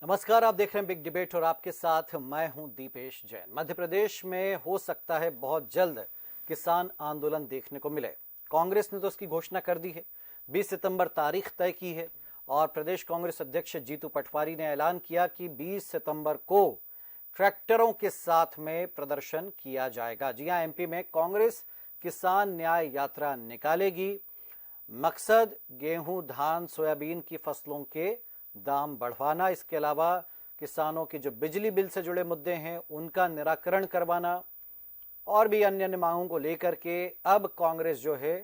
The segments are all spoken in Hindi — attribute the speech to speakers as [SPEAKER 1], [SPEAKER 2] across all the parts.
[SPEAKER 1] नमस्कार, आप देख रहे हैं बिग डिबेट और आपके साथ मैं हूं दीपेश जैन। मध्य प्रदेश में हो सकता है बहुत जल्द किसान आंदोलन देखने को मिले। कांग्रेस ने तो उसकी घोषणा कर दी है, 20 सितंबर तारीख तय की है और प्रदेश कांग्रेस अध्यक्ष जीतू पटवारी ने ऐलान किया कि 20 सितंबर को ट्रैक्टरों के साथ में प्रदर्शन किया जाएगा। जी हां, एमपी में कांग्रेस किसान न्याय यात्रा निकालेगी। मकसद गेहूं, धान, सोयाबीन की फसलों के दाम बढ़वाना, इसके अलावा किसानों की जो बिजली बिल से जुड़े मुद्दे हैं उनका निराकरण करवाना और भी अन्य अन्य मांगों को लेकर के अब कांग्रेस जो है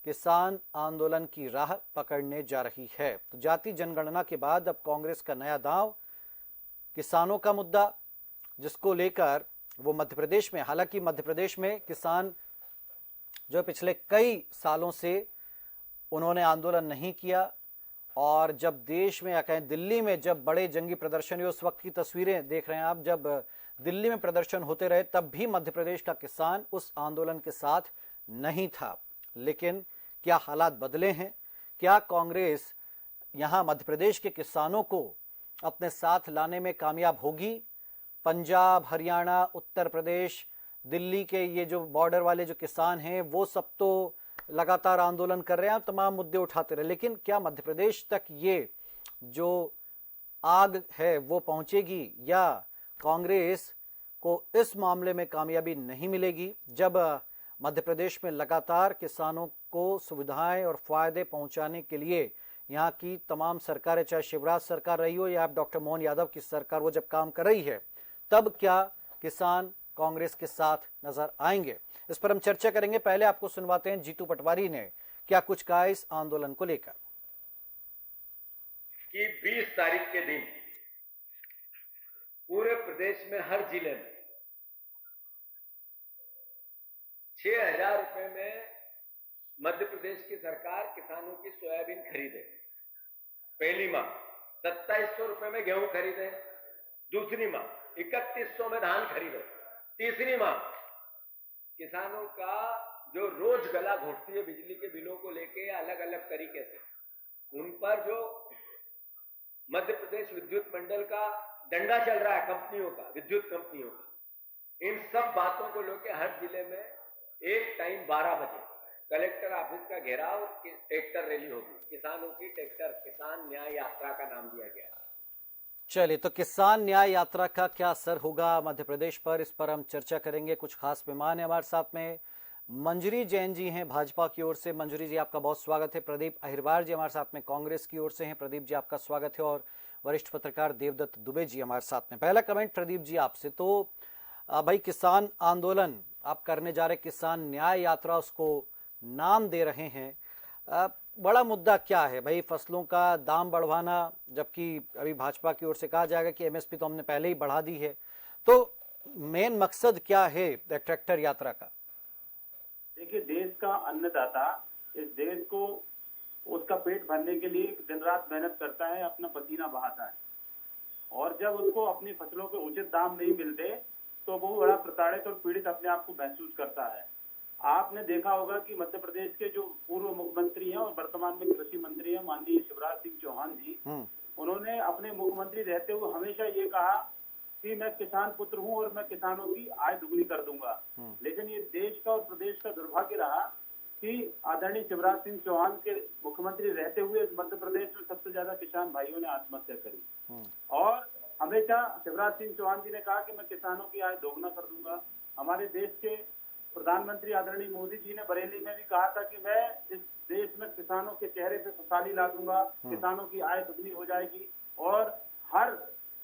[SPEAKER 1] किसान आंदोलन की राह पकड़ने जा रही है। तो जाति जनगणना के बाद अब कांग्रेस का नया दांव किसानों का मुद्दा, जिसको लेकर वो मध्य प्रदेश में, हालांकि मध्य प्रदेश में किसान जो पिछले कई सालों से उन्होंने आंदोलन नहीं किया और जब देश में या कहें दिल्ली में जब बड़े जंगी प्रदर्शन हुए, उस वक्त की तस्वीरें देख रहे हैं आप, जब दिल्ली में प्रदर्शन होते रहे तब भी मध्य प्रदेश का किसान उस आंदोलन के साथ नहीं था। लेकिन क्या हालात बदले हैं? क्या कांग्रेस यहां मध्य प्रदेश के किसानों को अपने साथ लाने में कामयाब होगी? पंजाब, हरियाणा, उत्तर प्रदेश, दिल्ली के ये जो बॉर्डर वाले जो किसान हैं वो सब तो लगातार आंदोलन कर रहे हैं, तमाम मुद्दे उठाते रहे, लेकिन क्या मध्य प्रदेश तक ये जो आग है वो पहुंचेगी या कांग्रेस को इस मामले में कामयाबी नहीं मिलेगी? जब मध्य प्रदेश में लगातार किसानों को सुविधाएं और फायदे पहुंचाने के लिए यहाँ की तमाम सरकारें, चाहे शिवराज सरकार रही हो या डॉक्टर मोहन यादव की सरकार, वो जब काम कर रही है, तब क्या किसान कांग्रेस के साथ नजर आएंगे? इस पर हम चर्चा करेंगे। पहले आपको सुनवाते हैं जीतू पटवारी ने क्या कुछ कहा इस आंदोलन को लेकर।
[SPEAKER 2] कि 20 तारीख के दिन पूरे प्रदेश में हर जिले में 6,000 रुपए में मध्य प्रदेश की सरकार किसानों की सोयाबीन खरीदे। पहली माह 2700 रुपए में गेहूं खरीदे, दूसरी माह 3100 में धान खरीदे, तीसरी माह किसानों का जो रोज गला घोटती है बिजली के बिलों को लेके अलग अलग तरीके से, उन पर जो मध्य प्रदेश विद्युत मंडल का डंडा चल रहा है कंपनियों का, विद्युत कंपनियों का, इन सब बातों को लेकर हर जिले में एक टाइम 12 बजे कलेक्टर ऑफिस का घेराव, ट्रैक्टर रैली होगी। किसानों की ट्रैक्टर किसान न्याय यात्रा का नाम दिया गया।
[SPEAKER 1] चलिए, तो किसान न्याय यात्रा का क्या असर होगा मध्य प्रदेश पर, इस पर हम चर्चा करेंगे। कुछ खास मेहमान है हमारे साथ में। मंजरी जैन जी हैं भाजपा की ओर से। मंजरी जी, आपका बहुत स्वागत है। प्रदीप अहिरवार जी हमारे साथ में कांग्रेस की ओर से हैं। प्रदीप जी, आपका स्वागत है। और वरिष्ठ पत्रकार देवदत्त दुबे जी हमारे साथ में। पहला कमेंट प्रदीप जी आपसे। तो भाई, किसान आंदोलन आप करने जा रहे, किसान न्याय यात्रा उसको नाम दे रहे हैं, बड़ा मुद्दा क्या है भाई? फसलों का दाम बढ़वाना, जबकि अभी भाजपा की ओर से कहा जाएगा कि एमएसपी तो हमने पहले ही बढ़ा दी है। तो मेन मकसद क्या है ट्रैक्टर यात्रा का?
[SPEAKER 3] देखिए, देश का अन्नदाता इस देश को उसका पेट भरने के लिए दिन रात मेहनत करता है, अपना पसीना बहाता है, और जब उसको अपनी फसलों के उचित दाम नहीं मिलते तो वो बड़ा प्रताड़ित और पीड़ित अपने आप को महसूस करता है। आपने देखा होगा कि मध्य प्रदेश के जो पूर्व मुख्यमंत्री हैं और वर्तमान में कृषि मंत्री हैं, माननीय शिवराज सिंह चौहान जी, उन्होंने अपने मुख्यमंत्री रहते हुए हमेशा ये कहा कि मैं किसान पुत्र हूं और मैं किसानों की आय दुगनी कर दूंगा। लेकिन ये देश का और प्रदेश का दुर्भाग्य रहा कि आदरणीय शिवराज सिंह चौहान के मुख्यमंत्री रहते हुए इस मध्य प्रदेश में सबसे ज्यादा किसान भाइयों ने आत्महत्या करी। और हमेशा शिवराज सिंह चौहान जी ने कहा कि मैं किसानों की आय दोगुना कर दूंगा। हमारे देश के प्रधानमंत्री आदरणीय मोदी जी ने बरेली में भी कहा था कि मैं इस देश में किसानों के चेहरे पे खुशहाली ला दूंगा, किसानों की आय दुगनी हो जाएगी और हर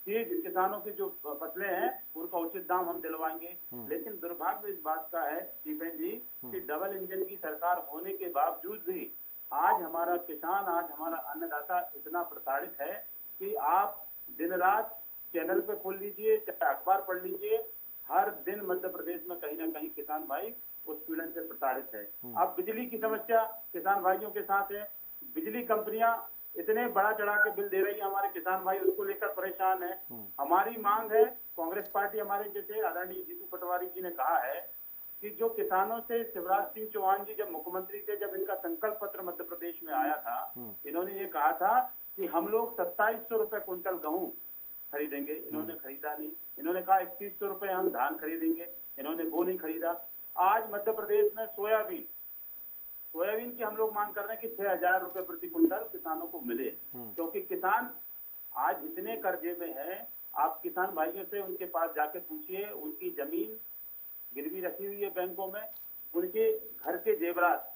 [SPEAKER 3] चीज, किसानों की जो फसलें हैं उनका उचित दाम हम दिलवाएंगे। लेकिन दुर्भाग्य इस बात का है दीपेन जी कि डबल इंजन की सरकार होने के बावजूद भी आज हमारा किसान, आज हमारा अन्नदाता इतना प्रताड़ित है कि आप दिन रात चैनल पे खोल लीजिए, चाहे अखबार पढ़ लीजिए, हर दिन मध्य प्रदेश में कहीं ना कहीं किसान भाई उस पीड़न से प्रताड़ित है। अब बिजली की समस्या किसान भाइयों के साथ है। बिजली कंपनियां इतने बड़ा चढ़ा के बिल दे रही है, हमारे किसान भाई उसको लेकर परेशान है। हमारी मांग है, कांग्रेस पार्टी हमारे जैसे आदरणीय जीतू पटवारी जी ने कहा है कि जो किसानों से शिवराज सिंह चौहान जी जब मुख्यमंत्री थे, जब इनका संकल्प पत्र मध्य प्रदेश में आया था, इन्होंने ये कहा था कि हम लोग 2700 रुपए क्विंटल गेहूं खरीदेंगे, इन्होंने खरीदा नहीं। इन्होंने कहा 3100 रुपए हम धान खरीदेंगे, इन्होंने वो नहीं खरीदा। आज मध्य प्रदेश में सोयाबीन की हम लोग मांग कर रहे हैं कि 6000 रुपए प्रति क्विंटल किसानों को मिले, क्योंकि किसान आज इतने कर्जे में है। आप किसान भाइयों से उनके पास जाके पूछिए, उनकी जमीन गिरवी रखी हुई है बैंकों में, उनके घर के जेवरात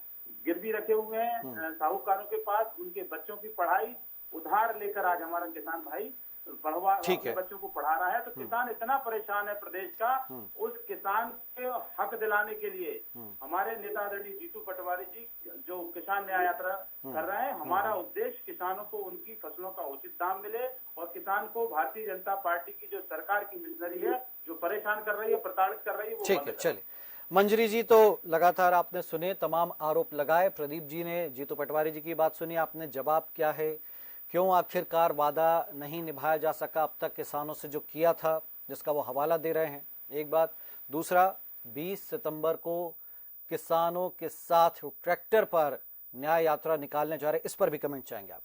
[SPEAKER 3] गिरवी रखे हुए हैं साहूकारों के पास, उनके बच्चों की पढ़ाई उधार लेकर आज हमारा किसान भाई अपने बच्चों को पढ़ा रहा है। तो किसान इतना परेशान है प्रदेश का, उस किसान के हक दिलाने के लिए हमारे नेता आदरणीय जीतू पटवारी जी जो किसान न्याय यात्रा कर रहे हैं, हमारा उद्देश्य किसानों को उनकी फसलों का उचित दाम मिले और किसान को भारतीय जनता पार्टी की जो सरकार की मिशनरी है जो परेशान कर रही है, प्रताड़ित कर रही है, वो
[SPEAKER 1] ठीक है। चलिए मंजरी जी, तो लगातार आपने सुने, तमाम आरोप लगाए, प्रदीप जी ने जीतू पटवारी जी की बात सुनी, आपने जवाब क्या है, क्यों आखिरकार वादा नहीं निभाया जा सका अब तक किसानों से जो किया था, जिसका वो हवाला दे रहे हैं, एक बात। दूसरा, 20 सितंबर को किसानों के साथ ट्रैक्टर पर न्याय यात्रा निकालने जा रहे, इस पर भी कमेंट चाहेंगे आप?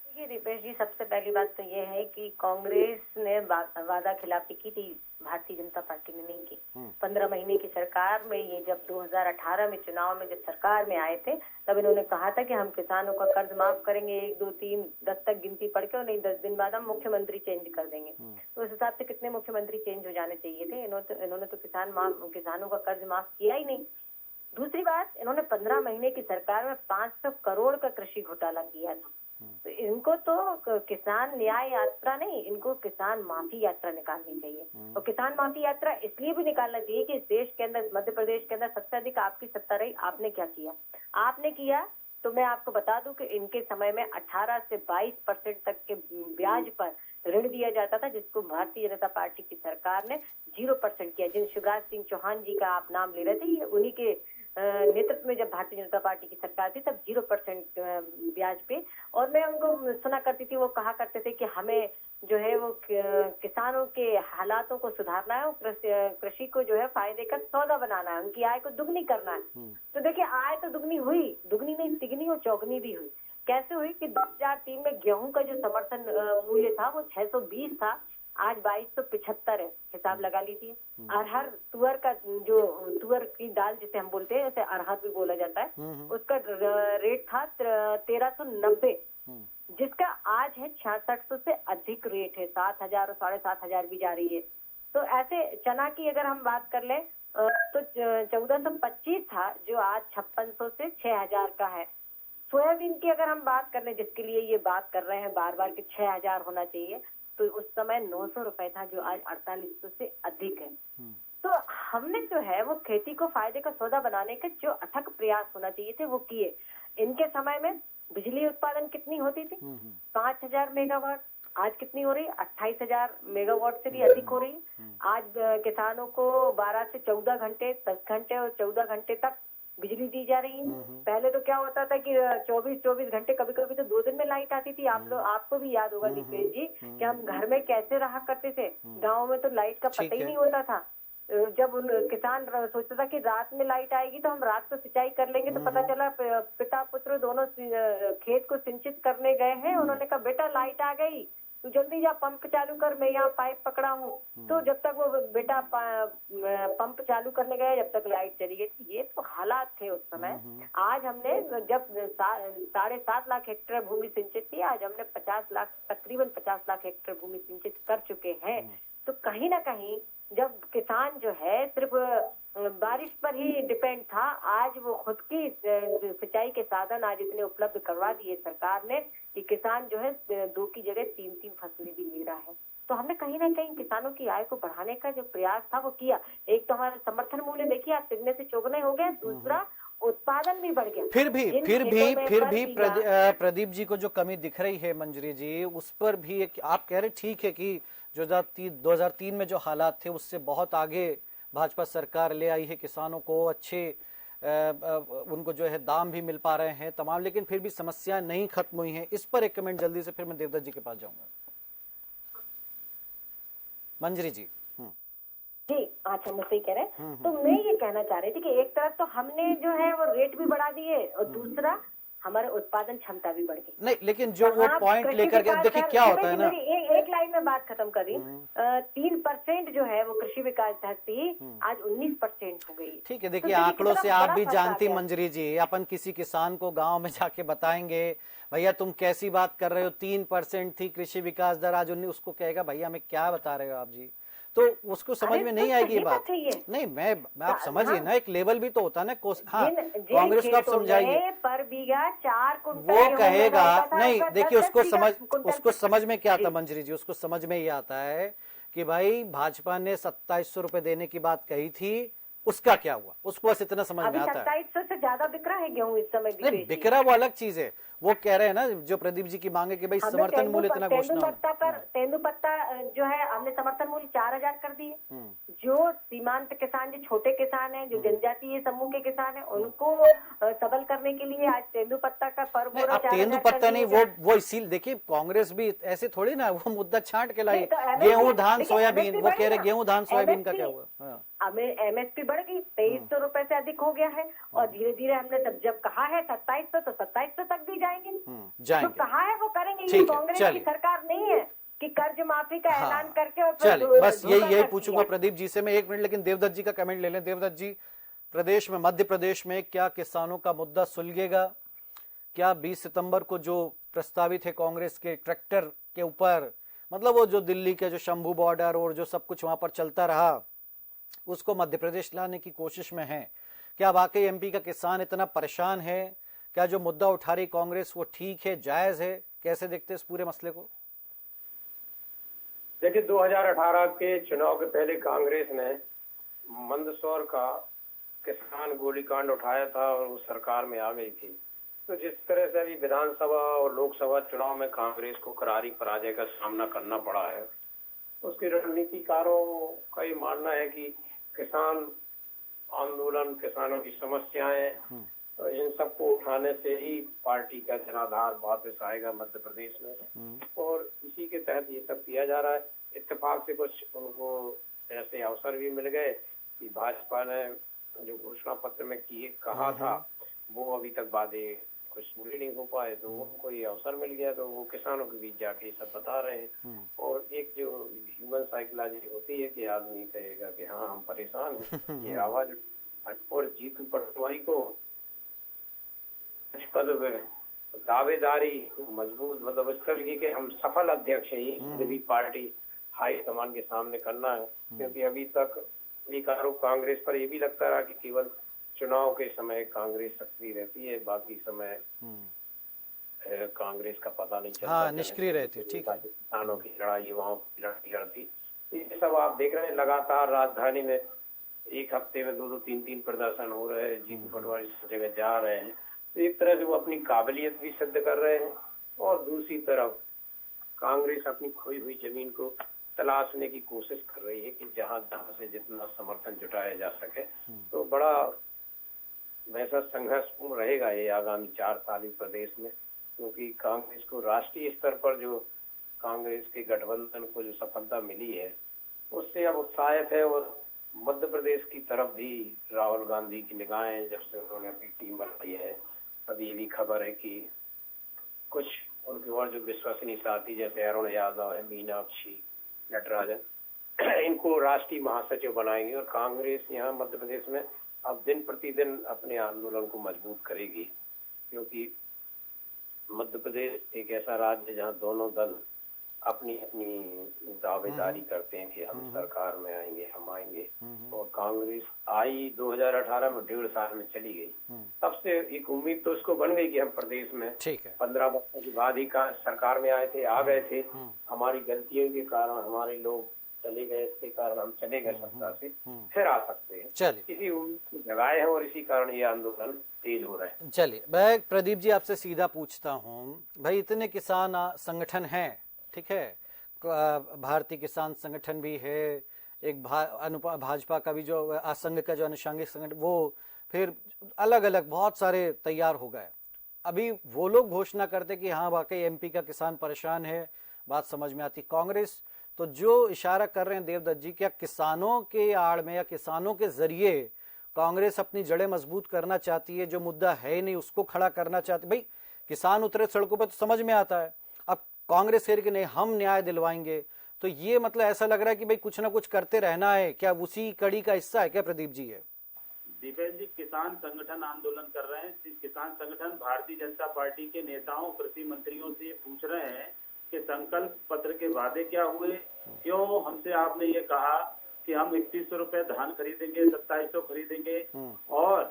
[SPEAKER 4] देखिए दीपेश जी, सबसे पहली बात तो ये है कि कांग्रेस ने वादा खिलाफी की थी, भारतीय जनता पार्टी ने नहीं की। 15 महीने की सरकार में, ये जब 2018 में चुनाव में जब सरकार में आए थे, तब इन्होंने कहा था कि हम किसानों का कर्ज माफ करेंगे, 1 2 3 10 तक गिनती पढ़ के, और नहीं 10 दिन बाद हम मुख्यमंत्री चेंज कर देंगे। तो उस हिसाब से कितने मुख्यमंत्री चेंज हो जाने चाहिए थे। इन्होंने तो किसानों का कर्ज माफ किया ही नहीं। दूसरी बात, इन्होंने 15 महीने की सरकार में 500 करोड़ का कृषि घोटाला किया था। तो इनको तो किसान न्याय यात्रा नहीं, इनको किसान माफी यात्रा निकालनी चाहिए। और किसान माफी यात्रा इसलिए भी निकालना चाहिए कि इस देश के अंदर, मध्य प्रदेश के अंदर सबसे अधिक आपकी सत्ता रही, आपने क्या किया? आपने किया तो मैं आपको बता दूं कि इनके समय में 18 से 22% तक के ब्याज पर ऋण दिया जाता था, जिसको भारतीय जनता पार्टी की सरकार ने 0% किया। जिन शिवराज सिंह चौहान जी का आप नाम ले रहे थे, ये उन्हीं के नेतृत्व में जब भारतीय जनता पार्टी की सरकार थी, तब 0% ब्याज पे। और मैं उनको सुना करती थी, वो कहा करते थे कि हमें जो है वो किसानों के हालातों को सुधारना है, कृषि को जो है फायदे का सौदा बनाना है, उनकी आय को दुगनी करना है। तो देखिए, आय तो दुगनी हुई, दुगनी नहीं तिगनी और चौगनी भी हुई। कैसे हुई कि 2003 में गेहूं का जो समर्थन मूल्य था वो 620 था, आज 2275 है, हिसाब लगा लीजिए। अरहर, तुअर का जो तुअर की दाल जिसे हम बोलते हैं, उसे अरहर भी बोला जाता है, उसका रेट था 1390, जिसका आज है 6600 से अधिक रेट है, 7000 और 7500 भी जा रही है। तो ऐसे चना की अगर हम बात कर लें तो 1425 था, जो आज 5600 से 6000 का है। सोयाबीन की अगर हम बात कर लें, जिसके लिए ये बात कर रहे हैं बार बार कि 6000 होना चाहिए, तो उस समय 900 रुपए था, जो आज 4800 से अधिक है। तो हमने जो है वो खेती को फायदे का सौदा बनाने के जो अथक प्रयास होना चाहिए थे, वो किए। इनके समय में बिजली उत्पादन कितनी होती थी? 5000 मेगावाट। आज कितनी हो रही है? 28000 मेगावाट से भी अधिक हो रही है। आज किसानों को 12 से 14 घंटे, 10 घंटे और 14 घंटे तक बिजली दी जा रही है। पहले तो क्या होता था कि 24 घंटे, कभी कभी तो 2 दिन में लाइट आती थी। आपको भी याद होगा दीपेश जी कि हम घर में कैसे रहा करते थे। गाँव में तो लाइट का पता ही नहीं होता था। जब किसान सोचता था कि रात में लाइट आएगी तो हम रात को सिंचाई कर लेंगे, तो पता चला पिता पुत्र दोनों खेत को सिंचित करने गए हैं। उन्होंने कहा, बेटा लाइट आ गई, तू जल्दी जा पंप चालू कर, मैं यहाँ पाइप पकड़ा हूँ। तो जब तक वो बेटा पंप चालू करने गया, जब तक लाइट चली गई। ये तो हालात थे उस समय। आज हमने जब 7.5 लाख हेक्टेयर भूमि सिंचित थी, आज हमने तकरीबन 50 लाख हेक्टेयर भूमि सिंचित कर चुके हैं। तो कहीं ना कहीं जब किसान जो है सिर्फ बारिश पर ही डिपेंड था, आज वो खुद की सिंचाई के साधन आज इतने उपलब्ध करवा दिए सरकार ने कि किसान जो है 2 की जगह 3 फसलें भी ले रहा है। तो हमने कहीं ना कहीं किसानों की आय को बढ़ाने का जो प्रयास था वो किया। एक तो हमारा समर्थन मूल्य देखिए आज तिगने से चौगने हो गए, दूसरा उत्पादन भी बढ़ गया।
[SPEAKER 1] फिर भी प्रदीप जी को जो कमी दिख रही है मंजरी जी, उस पर भी आप कह रहे ठीक है कि जो 2003 में जो हालात थे उससे बहुत आगे भाजपा सरकार ले आई है, किसानों को अच्छे उनको जो है दाम भी मिल पा रहे हैं तमाम, लेकिन फिर भी समस्या नहीं खत्म हुई है। इस पर एक कमेंट जल्दी से, फिर मैं देवदत्त जी के पास जाऊंगा। मंजरी जी।
[SPEAKER 4] जी, अच्छा, मुझसे ही कह रहे हैं। तो मैं ये कहना चाह रही थी कि एक तरफ तो हमने जो है वो रेट भी बढ़ा दिए, और दूसरा हमारे उत्पादन क्षमता भी बढ़ गई।
[SPEAKER 1] नहीं, लेकिन जो वो
[SPEAKER 4] वहाँ
[SPEAKER 1] पॉइंट
[SPEAKER 4] कृषि
[SPEAKER 1] लेकर के
[SPEAKER 4] विकास
[SPEAKER 1] देखिए
[SPEAKER 4] दर-
[SPEAKER 1] क्या होता है ना,
[SPEAKER 4] एक लाइन में बात खत्म कर रही, 3% जो है वो कृषि विकास दर थी, आज 19% हो गई।
[SPEAKER 1] ठीक है।
[SPEAKER 4] तो
[SPEAKER 1] देखिए आंकड़ों से
[SPEAKER 4] कितना
[SPEAKER 1] आप
[SPEAKER 4] बड़ा
[SPEAKER 1] भी
[SPEAKER 4] फर्क आ
[SPEAKER 1] जानती
[SPEAKER 4] गया।
[SPEAKER 1] मंजरी जी, अपन किसी किसान को गांव में जाके बताएंगे भैया तुम कैसी बात कर रहे हो, 3% थी कृषि विकास दर, आज 19, उसको कहेगा भैया हमें क्या बता रहे हो आप जी, तो उसको समझ
[SPEAKER 4] अरे
[SPEAKER 1] में
[SPEAKER 4] तो
[SPEAKER 1] नहीं आएगी ये
[SPEAKER 4] सही
[SPEAKER 1] बात।
[SPEAKER 4] बात है ये।
[SPEAKER 1] नहीं आप समझिए
[SPEAKER 4] हाँ।
[SPEAKER 1] ना, एक लेवल भी तो होता है ना। हाँ,
[SPEAKER 4] जिन
[SPEAKER 1] कांग्रेस को आप
[SPEAKER 4] खेतों
[SPEAKER 1] समझाइए,
[SPEAKER 4] में पर बीघा 4 कुंटल
[SPEAKER 1] वो
[SPEAKER 4] गेहूं
[SPEAKER 1] कहेगा
[SPEAKER 4] लगा होता था,
[SPEAKER 1] नहीं।
[SPEAKER 4] उसका
[SPEAKER 1] देखिए
[SPEAKER 4] 10-10 बीघा कुंटल
[SPEAKER 1] उसको समझ में क्या आता
[SPEAKER 4] जी।
[SPEAKER 1] मंजरी जी, उसको समझ में ये आता है कि भाई भाजपा ने 2700 रुपए देने की बात कही थी, उसका क्या हुआ, उसको बस इतना समझ
[SPEAKER 4] अभी
[SPEAKER 1] में आता है।
[SPEAKER 4] 2700 से ज्यादा बिक रहा है गेहूं इस समय
[SPEAKER 1] नहीं,
[SPEAKER 4] दीपेश जी।
[SPEAKER 1] बिक रहा वो अलग चीज है, वो कह रहे हैं ना जो प्रदीप जी की मांगे कि भाई
[SPEAKER 4] हमने
[SPEAKER 1] समर्थन मूल्य इतना घोषणा हो।
[SPEAKER 4] तेंदुपत्ता जो है हमने समर्थन मूल्य 4000 कर दिए। जो सीमांत किसान, जो छोटे किसान हैं, जो जनजातीय समूह के किसान हैं, उनको सबल करने के लिए आज तेंदुपत्ता का पर
[SPEAKER 1] नहीं,
[SPEAKER 4] बोरा
[SPEAKER 1] अब
[SPEAKER 4] 4000
[SPEAKER 1] तेंदुपत्ता
[SPEAKER 4] कर
[SPEAKER 1] नहीं,
[SPEAKER 4] दिए।
[SPEAKER 1] वो इसी देखिए कांग्रेस भी ऐसे थोड़ी ना वो मुद्दा छांट के लाई,
[SPEAKER 4] नहीं, तो MSP
[SPEAKER 1] गेहूं धान
[SPEAKER 4] देखिए,
[SPEAKER 1] सोयाबीन,
[SPEAKER 4] MSP
[SPEAKER 1] वो
[SPEAKER 4] बढ़ी
[SPEAKER 1] कह रहे
[SPEAKER 4] ना।
[SPEAKER 1] गेहूं धान सोयाबीन का
[SPEAKER 4] MSP
[SPEAKER 1] क्या हुआ। हाँ।
[SPEAKER 4] MSP बढ़ गई, 2300 रुपए से अधिक हो गया है, और धीरे धीरे हमने जब कहा है 2700 तो 2700 तक भी जाएंगे। जो
[SPEAKER 1] जाएंगे।
[SPEAKER 4] कहा है वो करेंगे। ये
[SPEAKER 1] ठीक है,
[SPEAKER 4] कांग्रेस की
[SPEAKER 1] चलिए।
[SPEAKER 4] सरकार नहीं है कि कर्ज माफी का
[SPEAKER 1] हाँ,
[SPEAKER 4] ऐलान करके और फिर
[SPEAKER 1] चलिए बस
[SPEAKER 4] धोखा
[SPEAKER 1] यही
[SPEAKER 4] कर
[SPEAKER 1] पूछूंगा
[SPEAKER 4] दिया।
[SPEAKER 1] प्रदीप जी से मैं 1 मिनट, लेकिन देवदत्त जी का कमेंट ले लें। देवदत्त जी, प्रदेश में, मध्य प्रदेश में क्या किसानों का मुद्दा सुलझेगा? क्या 20 सितंबर को जो प्रस्तावित है कांग्रेस के ट्रैक्टर के ऊपर, मतलब वो जो दिल्ली के जो शंभू बॉर्डर और जो सब कुछ वहां पर चलता रहा, उसको मध्य प्रदेश लाने की कोशिश में है? क्या वाकई एमपी का किसान इतना परेशान है? क्या जो मुद्दा उठा रही कांग्रेस वो ठीक है, जायज है? कैसे देखते हैं इस पूरे मसले को?
[SPEAKER 5] देखिए 2018 के चुनाव के पहले कांग्रेस ने मंदसौर का किसान गोलीकांड उठाया था और वो सरकार में आ गई थी। तो जिस तरह से अभी विधानसभा और लोकसभा चुनाव में कांग्रेस को करारी पराजय का सामना करना पड़ा है, उसके रणनीतिकारों का ये मानना है कि किसान आंदोलन, किसानों की समस्याएं, इन सबको उठाने से ही पार्टी का जनाधार वापस आएगा मध्य प्रदेश में, और इसी के तहत ये सब किया जा रहा है। इत्तेफाक से कुछ उनको ऐसे अवसर भी मिल गए कि भाजपा ने जो घोषणा पत्र में कहा था वो अभी तक वादे कुछ पूरे नहीं हो पाए, तो उनको ये अवसर मिल गया, तो वो किसानों के बीच जाके सब बता रहे हैं। और एक जो ह्यूमन साइकोलॉजी होती है कि आदमी कहेगा कि हाँ हम परेशान हैं, ये आवाज। और जीतू पटवारी को पद दावेदारी मजबूत, मतलब इस तरीके के हम सफल अध्यक्ष हैं, ये भी पार्टी हाई कमान के सामने करना है। क्योंकि अभी तक एक आरोप कांग्रेस पर ये भी लगता रहा कि केवल चुनाव के समय कांग्रेस सक्रिय रहती है, बाकी समय कांग्रेस का पता नहीं चलता।
[SPEAKER 1] हाँ, निष्क्रिय रहती है। ठीक है।
[SPEAKER 5] किसानों की लड़ाई, युवाओं की लड़ाई लड़ती, ये सब आप देख रहे हैं। लगातार राजधानी में एक हफ्ते में 2-2, 3-3 प्रदर्शन हो रहे हैं, जीतू पटवारी सब जगह जा रहे हैं। तो एक तरह से वो अपनी काबिलियत भी सिद्ध कर रहे हैं, और दूसरी तरफ कांग्रेस अपनी खोई हुई जमीन को तलाशने की कोशिश कर रही है कि जहां से जितना समर्थन जुटाया जा सके। तो बड़ा वैसा संघर्षपूर्ण रहेगा ये आगामी 4 साल प्रदेश में, क्योंकि कांग्रेस को राष्ट्रीय स्तर पर जो कांग्रेस के गठबंधन को जो सफलता मिली है उससे अब उत्साहित है। और मध्य प्रदेश की तरफ भी राहुल गांधी की निगाहें जब से उन्होंने अपनी टीम बनाई है, अभी ये भी खबर है कि कुछ उनके और जो विश्वसनीय साथी जैसे अरुण यादव है, मीनाक्षी नटराजन, इनको राष्ट्रीय महासचिव बनाएंगे। और कांग्रेस यहाँ मध्य प्रदेश में अब दिन प्रतिदिन अपने आंदोलन को मजबूत करेगी, क्योंकि मध्य प्रदेश एक ऐसा राज्य जहाँ दोनों दल अपनी अपनी दावेदारी करते हैं कि हम सरकार में आएंगे, हम आएंगे। और कांग्रेस आई 2018 में 1.5 साल में चली गई, तब से एक उम्मीद तो उसको बन गई कि हम प्रदेश में 15 वर्षों के बाद ही सरकार में आए थे, आ गए थे। हमारी गलतियों के कारण हमारे लोग चले गए, इसके कारण हम चले गए सत्ता से, फिर आ सकते हैं। इसी उम्मीद की जगाए है और इसी कारण ये आंदोलन तेज हो रहा है।
[SPEAKER 1] चलिए, मैं प्रदीप जी आपसे सीधा पूछता हूँ, भाई इतने किसान संगठन हैं, ठीक है, भारतीय किसान संगठन भी है, एक भाजपा का भी जो असंघ का जो अनुषंगिक संगठन, वो फिर अलग अलग बहुत सारे तैयार हो गए। अभी वो लोग घोषणा करते कि हाँ वाकई एमपी का किसान परेशान है, बात समझ में आती। कांग्रेस तो जो इशारा कर रहे हैं देवदत्त जी, क्या किसानों के आड़ में या किसानों के जरिए कांग्रेस अपनी जड़ें मजबूत करना चाहती है? जो मुद्दा है नहीं उसको खड़ा करना चाहती? भाई किसान उतरे सड़कों पर तो समझ में आता है। अब कांग्रेस कह रही कि नहीं हम न्याय दिलवाएंगे, तो ये मतलब ऐसा लग रहा है कि भाई कुछ ना कुछ करते रहना है। क्या उसी कड़ी का हिस्सा है क्या प्रदीप जी है?
[SPEAKER 3] दीपेश जी, किसान संगठन आंदोलन कर रहे हैं। किसान संगठन भारतीय जनता पार्टी के नेताओं, कृषि मंत्रियों से पूछ रहे हैं कि संकल्प पत्र के वादे क्या हुए, क्यों हमसे आपने ये कहा कि हम 3100 रुपए धान खरीदेंगे, 2700 खरीदेंगे। और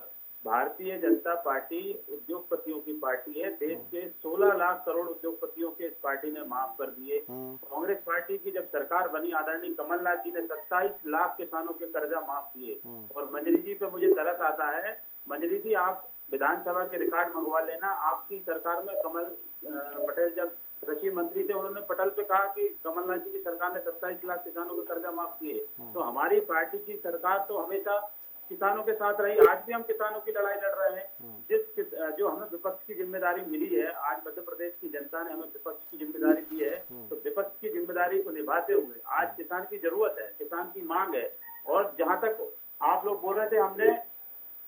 [SPEAKER 3] भारतीय जनता पार्टी उद्योगपतियों की पार्टी है। देश के 16 लाख करोड़ उद्योगपतियों के इस पार्टी ने माफ कर दिए। कांग्रेस पार्टी की जब सरकार बनी, आदरणीय कमलनाथ जी ने 27 लाख किसानों के कर्जा माफ किए। और मंजरी जी पे मुझे तरस आता है। मंजरी जी, आप विधानसभा के रिकॉर्ड मंगवा लेना। आपकी सरकार में कमल पटेल जब कृषि मंत्री थे, उन्होंने पटल पे कहा कि कमलनाथ जी की सरकार ने 27 लाख किसानों के कर्जा माफ किए। तो हमारी पार्टी की सरकार तो हमेशा किसानों के साथ रही। आज भी हम किसानों की लड़ाई लड़ रहे हैं। जो हमें विपक्ष की जिम्मेदारी मिली है, आज मध्य प्रदेश की जनता ने हमें विपक्ष की जिम्मेदारी दी है, तो विपक्ष की जिम्मेदारी को निभाते हुए आज किसान की जरूरत है, किसान की मांग है। और जहां तक आप लोग बोल रहे थे हमने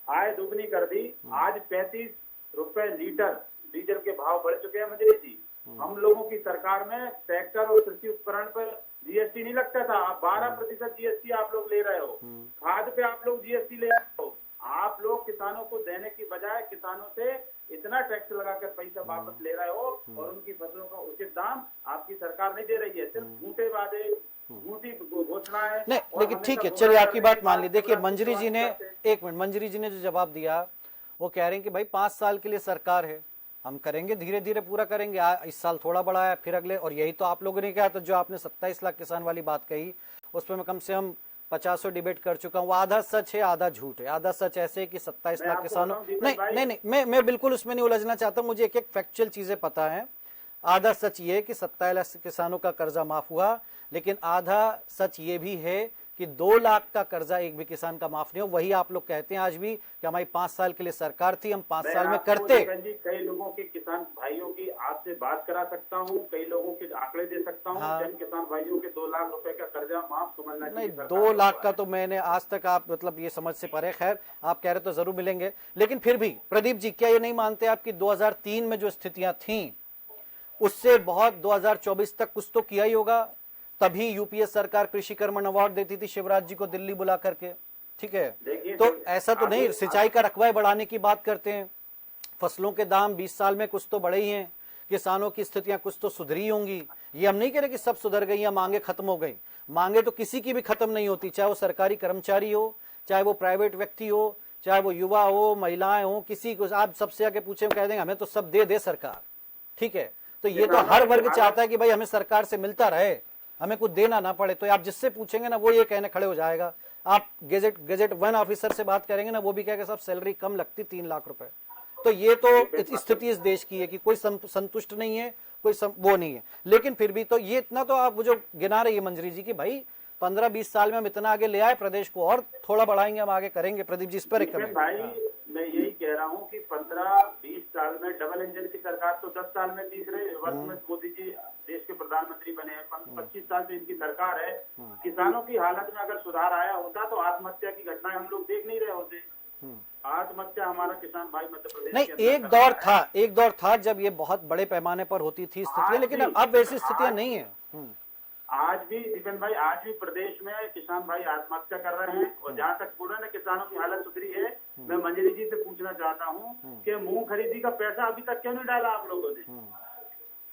[SPEAKER 3] आय दुगनी कर दी, आज 35 रुपए लीटर डीजल के भाव बढ़ चुके हैं। मंजरी जी, हम लोगों की सरकार में ट्रैक्टर और कृषि उपकरण पर जीएसटी नहीं लगता था, 12% जीएसटी आप लोग ले रहे हो। खाद पे आप लोग जीएसटी ले रहे हो। आप लोग किसानों को देने की बजाय किसानों से इतना टैक्स लगाकर पैसा वापस ले रहे हो, और उनकी फसलों का उचित दाम आपकी सरकार नहीं दे रही है। सिर्फ झूठे वादे, झूठी घोषणाएं।
[SPEAKER 1] नहीं, लेकिन ठीक है, चलिए आपकी बात मान ली। देखिए मंजरी जी ने, एक मिनट, मंजरी जी ने जो जवाब दिया वो कह रहे हैं कि भाई 5 साल के लिए सरकार है, हम करेंगे, धीरे धीरे पूरा करेंगे। इस साल थोड़ा बढ़ाया, फिर अगले, और यही तो आप लोगों ने कहा। तो जो आपने 27 लाख किसान वाली बात कही, उस पर मैं कम से कम 50 डिबेट कर चुका हूँ। वो आधा सच है आधा झूठ है। आधा सच ऐसे है कि 27 लाख किसानों, नहीं, मैं बिल्कुल उसमें नहीं उलझना चाहता, मुझे एक एक फैक्चुअल चीजें पता है। आधा सच ये कि 27 लाख किसानों का कर्जा माफ हुआ, लेकिन आधा सच ये भी है कि 2 लाख का कर्जा एक भी किसान का माफ नहीं हो। वही आप लोग कहते हैं आज भी कि हमारी 5 साल के लिए सरकार थी, हम 5 साल में करते।
[SPEAKER 3] कई लोगों के किसान भाइयों की आपसे बात करा सकता हूँ, कई लोगों के आंकड़े दे सकता हूँ। हाँ। किसान भाइयों के 2 लाख रुपए का कर्जा माफ कमलनाथ
[SPEAKER 1] नहीं, 2 लाख का तो मैंने आज तक, आप मतलब ये समझ से परे। खैर, आप कह रहे तो जरूर मिलेंगे, लेकिन फिर भी प्रदीप जी, क्या ये नहीं मानते आप कि 2003 में जो स्थितियां थी उससे बहुत 2024 तक कुछ तो किया ही होगा? तभी यूपीए सरकार कृषि कर्मण अवार्ड देती थी शिवराज जी को दिल्ली बुला करके, ठीक है? तो ऐसा तो नहीं, सिंचाई का रकबा बढ़ाने की बात करते हैं, फसलों के दाम 20 साल में कुछ तो बढ़े ही हैं, किसानों की स्थितियां कुछ तो सुधरी होंगी। ये हम नहीं कह रहे कि सब सुधर गई या मांगे खत्म हो गई। मांगे तो किसी की भी खत्म नहीं होती, चाहे वो सरकारी कर्मचारी हो, चाहे वो प्राइवेट व्यक्ति हो, चाहे वो युवा हो, महिलाएं हो, किसी को आप सबसे आके पूछे, कह देंगे हमें तो सब दे सरकार, ठीक है? तो ये तो हर वर्ग चाहता है कि भाई हमें सरकार से मिलता रहे, हमें कुछ देना ना पड़े। तो आप जिससे पूछेंगे ना, वो ये कहने खड़े हो जाएगा। आप गेजेट 1 ऑफिसर से बात करेंगे ना, वो भी कहेगा साहब सैलरी कम लगती 3 लाख रुपए। तो ये तो स्थिति इस देश की है कि कोई संतुष्ट नहीं है, कोई वो नहीं है। लेकिन फिर भी तो ये इतना तो आप जो गिना रही है मंजरी जी की भाई 15-20 साल में हम इतना आगे ले आए प्रदेश को, और थोड़ा बढ़ाएंगे, हम आगे करेंगे। प्रदीप जी इस पर एक कमेंट।
[SPEAKER 3] भाई मैं यही कह रहा हूँ कि 15-20 साल में डबल इंजन की सरकार तो 10 साल में तीसरे वर्ष में मोदी जी देश के प्रधानमंत्री बने हैं। 25 साल से इनकी सरकार है। किसानों की हालत में अगर सुधार आया होता तो आत्महत्या की घटनाएं हम लोग देख नहीं रहे होते। आत्महत्या हमारा किसान भाई मध्य प्रदेश
[SPEAKER 1] नहीं, एक दौर था जब ये बहुत बड़े पैमाने पर होती थी स्थितियां, लेकिन अब वैसी स्थितियां नहीं है।
[SPEAKER 3] आज भी दीपेन भाई, आज भी प्रदेश में किसान भाई आत्महत्या कर रहे हैं। और जहाँ तक पूर्ण किसानों की हालत सुधरी है, मैं मंजरी जी से पूछना चाहता हूँ कि मूंग खरीदी का पैसा अभी तक क्यों नहीं डाला आप लोगों ने?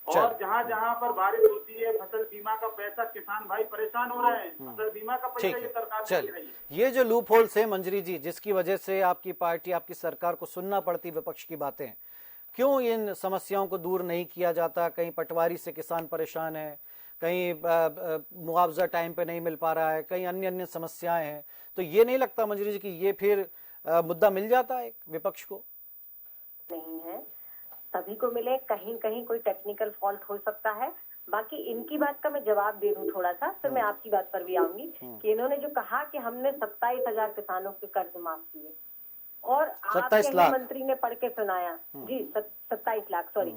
[SPEAKER 3] और जहाँ जहाँ पर बारिश होती है, फसल बीमा का पैसा, किसान भाई परेशान हो रहे हैं। फसल बीमा का पैसा ये सरकार नहीं दे रही है।
[SPEAKER 1] ये जो लूप होल्स है मंजरी जी, जिसकी वजह से आपकी पार्टी, आपकी सरकार को सुनना पड़ती विपक्ष की बातें, क्यों इन समस्याओं को दूर नहीं किया जाता? कहीं पटवारी से किसान परेशान है, कहीं मुआवजा टाइम पे नहीं मिल पा रहा है, कहीं अन्य अन्य समस्याएं हैं। तो ये नहीं लगता मंजरी जी कि ये फिर मुद्दा मिल जाता है विपक्ष को?
[SPEAKER 4] नहीं है, सभी को मिले, कहीं कहीं कोई टेक्निकल फॉल्ट हो सकता है। बाकी इनकी बात का मैं जवाब दे दूं थोड़ा सा, फिर मैं आपकी बात पर भी आऊंगी कि इन्होंने जो कहा कि हमने 27,000 किसानों के कर्ज माफ किए, और आपके मंत्री ने पढ़ के सुनाया जी 27 लाख, सॉरी।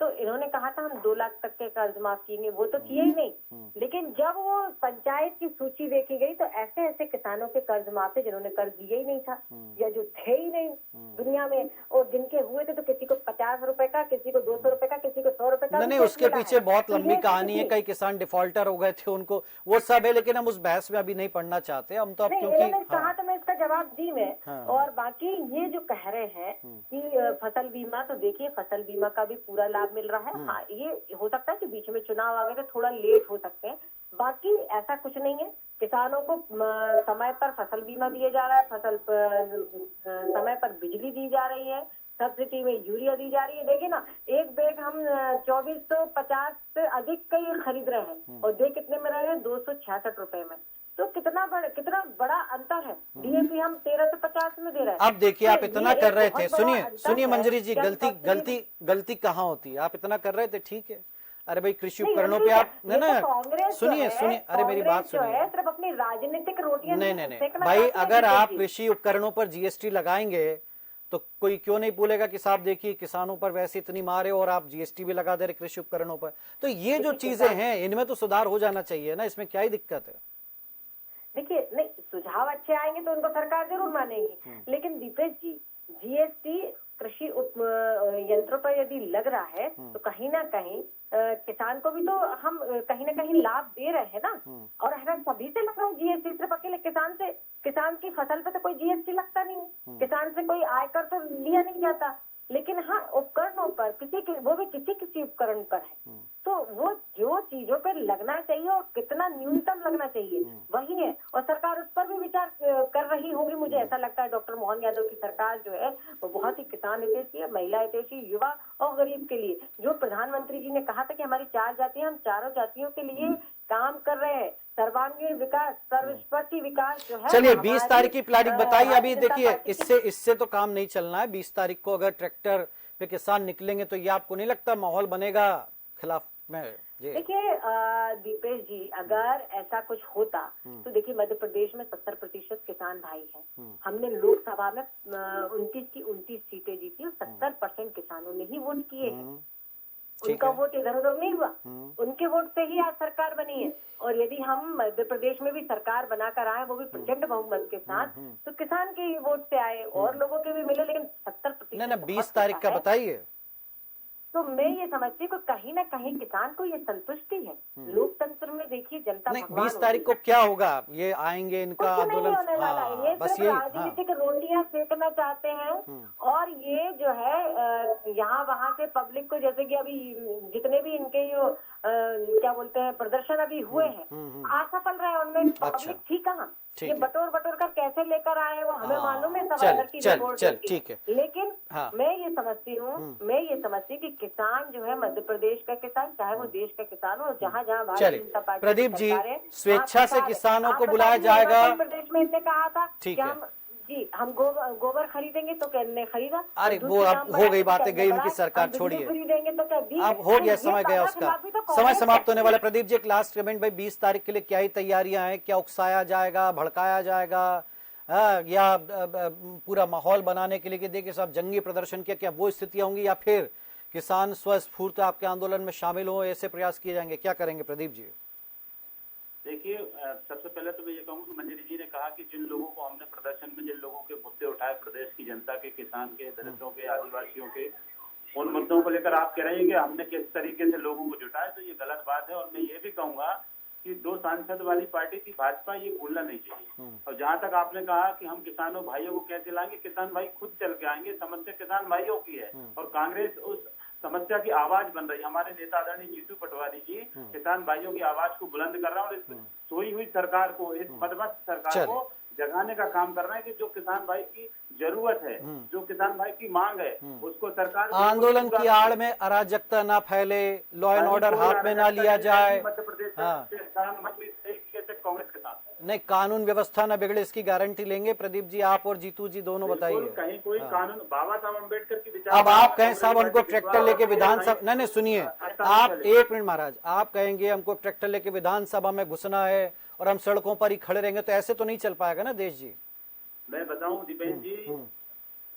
[SPEAKER 4] तो इन्होंने कहा था हम 2 लाख तक के कर्ज माफ किएंगे, वो तो किए ही नहीं। लेकिन जब वो पंचायत की सूची देखी गई तो ऐसे ऐसे किसानों के कर्ज माफ थे जिन्होंने कर्ज दिए ही नहीं था या जो थे ही नहीं दुनिया में, और जिनके हुए थे तो किसी को 50 रुपए का, किसी को 200 रुपए का, किसी को 100 रुपए का।
[SPEAKER 1] नहीं, उसके पीछे बहुत लंबी कहानी है, कई किसान डिफॉल्टर हो गए थे, उनको वो सब है, लेकिन हम उस बहस में अभी नहीं पढ़ना चाहते हम तो अब, क्योंकि
[SPEAKER 4] कहा तो मैं इसका जवाब दी मैं। और बाकी ये जो कह रहे हैं कि फसल बीमा, तो देखिए फसल बीमा का भी पूरा लाभ मिल रहा है। हाँ, ये हो सकता है कि बीच में चुनाव आ गए तो थोड़ा लेट हो सकते हैं, बाकी ऐसा कुछ नहीं है। किसानों को समय पर फसल बीमा दिया जा रहा है, समय पर बिजली दी जा रही है, सब्सिडी में यूरिया दी जा रही है। देखिए ना, एक बैग हम 2450 से अधिक का ये खरीद रहे हैं और दे कितने में रहे हैं, 266 रुपए में। तो कितना बड़ा अंतर है। डीएपी हम 1350 में दे रहे हैं।
[SPEAKER 1] अब देखिए, आप इतना कर रहे थे, सुनिए मंजरी जी, गलती कहाँ होती है? आप इतना कर रहे थे, ठीक है, अरे भाई कृषि उपकरणों पे आप ना सुनिए, अरे मेरी बात सुनिए,
[SPEAKER 4] सिर्फ अपनी राजनीतिक रोटियां
[SPEAKER 1] नहीं भाई, अगर आप कृषि उपकरणों पर जीएसटी लगाएंगे तो कोई क्यों नहीं बोलेगा कि साहब देखिए किसानों पर वैसे इतनी मार है और आप जीएसटी भी लगा दे रहे कृषि उपकरणों पर। तो ये जो चीजें हैं इनमें तो सुधार हो जाना चाहिए ना, इसमें क्या ही दिक्कत है?
[SPEAKER 4] देखिए, नहीं, सुझाव अच्छे आएंगे तो उनको सरकार जरूर मानेगी, लेकिन दीपेश जी, जीएसटी कृषि यंत्रों पर यदि लग रहा है तो कहीं ना कहीं किसान को भी तो हम कहीं ना कहीं लाभ दे रहे हैं ना। और अगर सभी से लग रहा है जीएसटी, सिर्फ अकेले किसान की फसल पे तो कोई जीएसटी लगता नहीं, किसान से कोई आयकर तो लिया नहीं जाता। लेकिन हाँ, उपकरणों पर वो भी किसी उपकरण पर है, तो वो जो चीजों पर लगना चाहिए और कितना न्यूनतम लगना चाहिए वही है, और सरकार उस पर भी विचार कर रही होगी। मुझे ऐसा लगता है डॉक्टर मोहन यादव की सरकार जो है वो बहुत ही किसान हितैषी है, महिला हितैषी, युवा और गरीब के लिए। जो प्रधानमंत्री जी ने कहा था कि हमारी 4 जातियां, हम चारों जातियों के लिए काम कर रहे हैं, सर्वांगीण विकास, सर्वस्पर्शी विकास जो है।
[SPEAKER 1] चलिए 20 तारीख की प्लानिंग बताइए। अभी देखिए, इससे तो काम नहीं चलना है। 20 तारीख को अगर ट्रैक्टर पे किसान निकलेंगे तो ये आपको नहीं लगता माहौल बनेगा खिलाफ में?
[SPEAKER 4] देखिए दीपेश जी, अगर ऐसा कुछ होता तो देखिए मध्य प्रदेश में 70% किसान भाई हैं। हमने लोकसभा में 29 की 29 सीटें जीती और 70% किसानों ने ही वोट किए हैं। उनका वोट इधर उधर नहीं हुआ, उनके वोट से ही आज सरकार बनी है। और यदि हम मध्य प्रदेश में भी सरकार बनाकर आए, वो भी प्रचंड बहुमत के साथ, तो किसान के ही वोट से आए और लोगों के भी मिले, लेकिन 70%
[SPEAKER 1] ना 20 तारीख का बताइए।
[SPEAKER 4] तो मैं ये समझती हूँ कहीं ना कहीं किसान को ये संतुष्टि है। लोकतंत्र में देखिए जनता
[SPEAKER 1] नहीं, 20 तारीख को क्या होगा? ये आएंगे, इनका आंदोलन,
[SPEAKER 4] ये बस राजनीतिक रोटियां सेकना चाहते हैं। और ये जो है यहाँ वहाँ से पब्लिक को, जैसे कि अभी जितने भी इनके जो क्या बोलते हैं प्रदर्शन अभी हुए हैं, असफल रहे उनमें। पब्लिक थी कहाँ? ये बटोर कर कैसे लेकर आए वो हमें मालूम है,
[SPEAKER 1] चल ठीक है।
[SPEAKER 4] लेकिन मैं ये समझती हूँ कि किसान जो है, मध्य प्रदेश का किसान, चाहे वो देश का किसान हो, जहाँ भारतीय जनता पार्टी,
[SPEAKER 1] प्रदीप जी, स्वेच्छा से किसानों को बुलाया जाएगा।
[SPEAKER 4] प्रदेश में इसने कहा था
[SPEAKER 1] ठीक है
[SPEAKER 4] जी, हम गोबर खरीदेंगे तो क्या खरीदा?
[SPEAKER 1] अरे वो अब हो गई, बातें गई, उनकी सरकार छोड़िए,
[SPEAKER 4] खरीदेंगे तो क्या? अब
[SPEAKER 1] हो गया, समय गया उसका, समय समाप्त होने वाला। प्रदीप जी, एक लास्ट कमेंट भाई, 20 तारीख के लिए क्या ही तैयारियां हैं? क्या उकसाया जाएगा, भड़काया जाएगा, या पूरा माहौल बनाने के लिए कि देखिए साहब जंगी प्रदर्शन किया, क्या वो स्थितियां होंगी, या फिर किसान स्वस्फूर्त आपके आंदोलन में शामिल हो, ऐसे प्रयास किए जाएंगे? क्या करेंगे प्रदीप जी?
[SPEAKER 3] देखिए, सबसे पहले तो मैं ये कहूँगा कि मंजरी जी ने कहा कि जिन लोगों को हमने प्रदर्शन में, जिन लोगों के मुद्दे उठाए, प्रदेश की जनता के, किसान के, दलितों के, आदिवासियों के, उन मुद्दों को लेकर आप कह रहे हैं कि हमने किस तरीके से लोगों को जुटाया, तो ये गलत बात है। और मैं ये भी कहूंगा कि 2 सांसद वाली पार्टी थी भाजपा, ये भूलना नहीं चाहिए। और जहां तक आपने कहा कि हम किसानों भाइयों को कैसे लाएंगे, किसान भाई खुद चल के आएंगे, समस्या किसान भाइयों की है और कांग्रेस उस समस्या की आवाज बन रही है। हमारे नेता आदरणीय जीतू पटवारी जी किसान भाइयों की आवाज को बुलंद कर रहे हैं और इस सोई हुई सरकार को, इस पदभ्रष्ट सरकार को जगाने का काम कर रहे हैं कि जो किसान भाई की जरूरत है, जो किसान भाई की मांग है, उसको सरकार
[SPEAKER 1] आंदोलन की आड़ में अराजकता ना फैले, लॉ एंड ऑर्डर हाथ में ना लिया जाए,
[SPEAKER 3] मध्य प्रदेश कांग्रेस के साथ
[SPEAKER 1] नहीं कानून व्यवस्था न बिगड़े, इसकी गारंटी लेंगे। प्रदीप जी, आप और जीतू जी दोनों बताइए।
[SPEAKER 3] कहीं कोई कानून, बाबा साहब अम्बेडकर की विचार,
[SPEAKER 1] अब आप कहें साहब हमको ट्रैक्टर लेके विधानसभा, नहीं सुनिए आप, एक मिनट महाराज, आप कहेंगे हमको ट्रैक्टर लेके विधानसभा में घुसना है और हम सड़कों पर ही खड़े रहेंगे, तो ऐसे तो नहीं चल पाएगा ना देश जी।
[SPEAKER 3] मैं बताऊं दीपेश जी,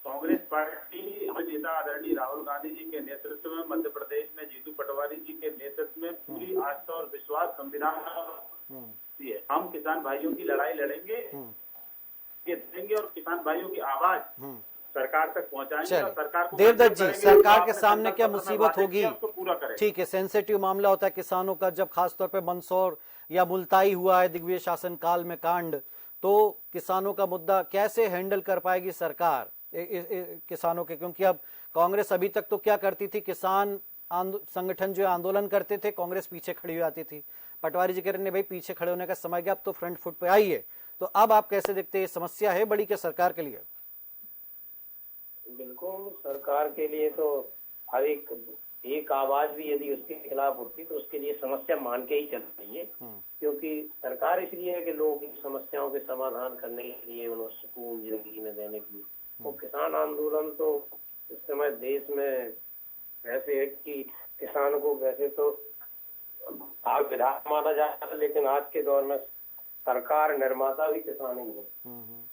[SPEAKER 3] कांग्रेस पार्टी नेता आदरणीय राहुल गांधी जी के नेतृत्व में मध्य प्रदेश में जीतू पटवारी जी के नेतृत्व में पूरी आस्था और विश्वास संविधान है। हम किसान भाइयों की लड़ाई लड़ेंगे, ये देंगे और किसान भाइयों की आवाज सरकार तक पहुंचाएंगे और सरकार को
[SPEAKER 1] देवदत्त जी,
[SPEAKER 3] करेंगे
[SPEAKER 1] सरकार
[SPEAKER 3] जो
[SPEAKER 1] के
[SPEAKER 3] आपने
[SPEAKER 1] सामने क्या
[SPEAKER 3] संकल्प में
[SPEAKER 1] मुसीबत
[SPEAKER 3] वादे
[SPEAKER 1] होगी?
[SPEAKER 3] किए, उसको पूरा करें।
[SPEAKER 1] ठीक है, सेंसिटिव मामला होता है किसानों का, जब खासतौर पे मंदसौर या मुल्ताई हुआ है दिग्विजय शासन काल में कांड, तो किसानों का मुद्दा कैसे हैंडल कर पाएगी सरकार किसानों के? क्योंकि अब कांग्रेस अभी तक तो क्या करती थी, किसान संगठन जो आंदोलन करते थे, कांग्रेस पीछे खड़ी हो जाती थी। पटवारी जी कह रहे हैं भाई पीछे खड़े होने का समय गया, अब तो फ्रंट फुट पे आई है। तो अब आप कैसे देखते हैं, ये समस्या है बड़ी क्या सरकार के लिए?
[SPEAKER 5] बिल्कुल, सरकार के लिए तो हर एक आवाज भी यदि उसके खिलाफ उठती तो उसके लिए समस्या मान के ही चल रही है, क्योंकि सरकार इसलिए है कि लोगों की समस्याओं के समाधान करने के लिए, उन्हें सुकून जिंदगी में देने के लिए। और किसान आंदोलन तो इस समय देश में ऐसे है कि किसानों को वैसे तो भाग विधायक माना जाता है, लेकिन आज के दौर में सरकार निर्माता भी किसान ही है।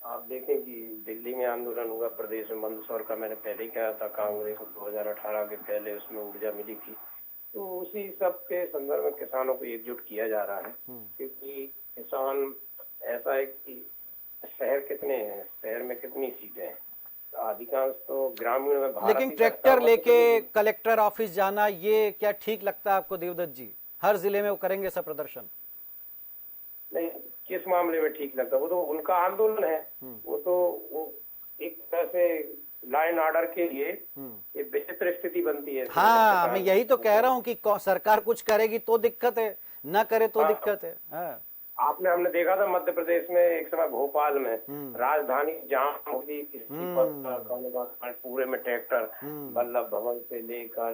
[SPEAKER 5] आप देखें कि दिल्ली में आंदोलन हुआ, प्रदेश में मंदसौर का मैंने पहले ही कहा था, कांग्रेस को 2018 के पहले उसमें ऊर्जा मिली थी। तो उसी सब के संदर्भ में किसानों को एकजुट किया जा रहा है, क्योंकि किसान ऐसा है कि शहर कितने हैं, शहर में कितनी सीटें हैं, अधिकांश तो ग्रामीण में।
[SPEAKER 1] लेकिन ट्रैक्टर लेके कलेक्टर ऑफिस जाना, ये क्या ठीक लगता है आपको देवदत्त जी? हर जिले में वो करेंगे ऐसा प्रदर्शन?
[SPEAKER 5] नहीं, किस मामले में ठीक लगता है? वो तो उनका आंदोलन है, वो एक तरह से लाइन ऑर्डर के लिए एक विचित्र स्थिति बनती है।
[SPEAKER 1] हाँ, मैं यही तो कह रहा हूँ कि सरकार कुछ करेगी तो दिक्कत है, ना करे तो दिक्कत है। हाँ।
[SPEAKER 5] हमने देखा था मध्य प्रदेश में एक समय भोपाल में राजधानी जाम होती, किसी पर पूरे में ट्रैक्टर, वल्लभ भवन से लेकर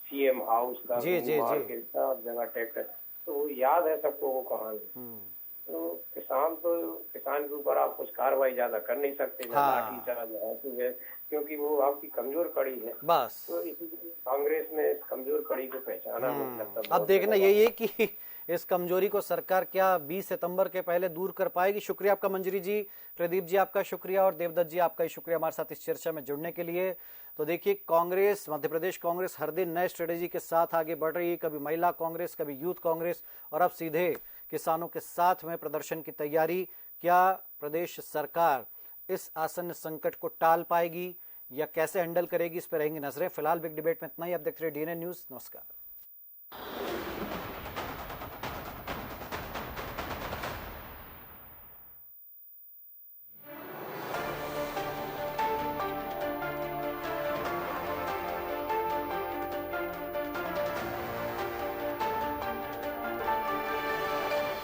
[SPEAKER 5] सीएम हाउस का सब जगह ट्रैक्टर। तो याद है सबको वो कहानी। तो किसान के ऊपर आप कुछ कार्रवाई ज्यादा कर नहीं सकते, लाठीचार्ज, क्योंकि वो आपकी कमजोर कड़ी है बस। तो इसीलिए कांग्रेस ने इस कमजोर कड़ी को पहचाना। मुझे लगता
[SPEAKER 1] अब देखना यही है कि इस कमजोरी को सरकार क्या 20 सितंबर के पहले दूर कर पाएगी। शुक्रिया आपका मंजरी जी, प्रदीप जी आपका शुक्रिया, और देवदत्त जी आपका ही शुक्रिया हमारे साथ इस चर्चा में जुड़ने के लिए। तो देखिए, कांग्रेस, मध्य प्रदेश कांग्रेस हर दिन नए स्ट्रेटेजी के साथ आगे बढ़ रही है, कभी महिला कांग्रेस, कभी यूथ कांग्रेस, और अब सीधे किसानों के साथ में प्रदर्शन की तैयारी। क्या प्रदेश सरकार इस आसन्न संकट को टाल पाएगी या कैसे हैंडल करेगी, इस पर रहेंगी नजरें। फिलहाल बिग डिबेट में इतना ही। आप देखते रहिए डीएनए न्यूज। नमस्कार।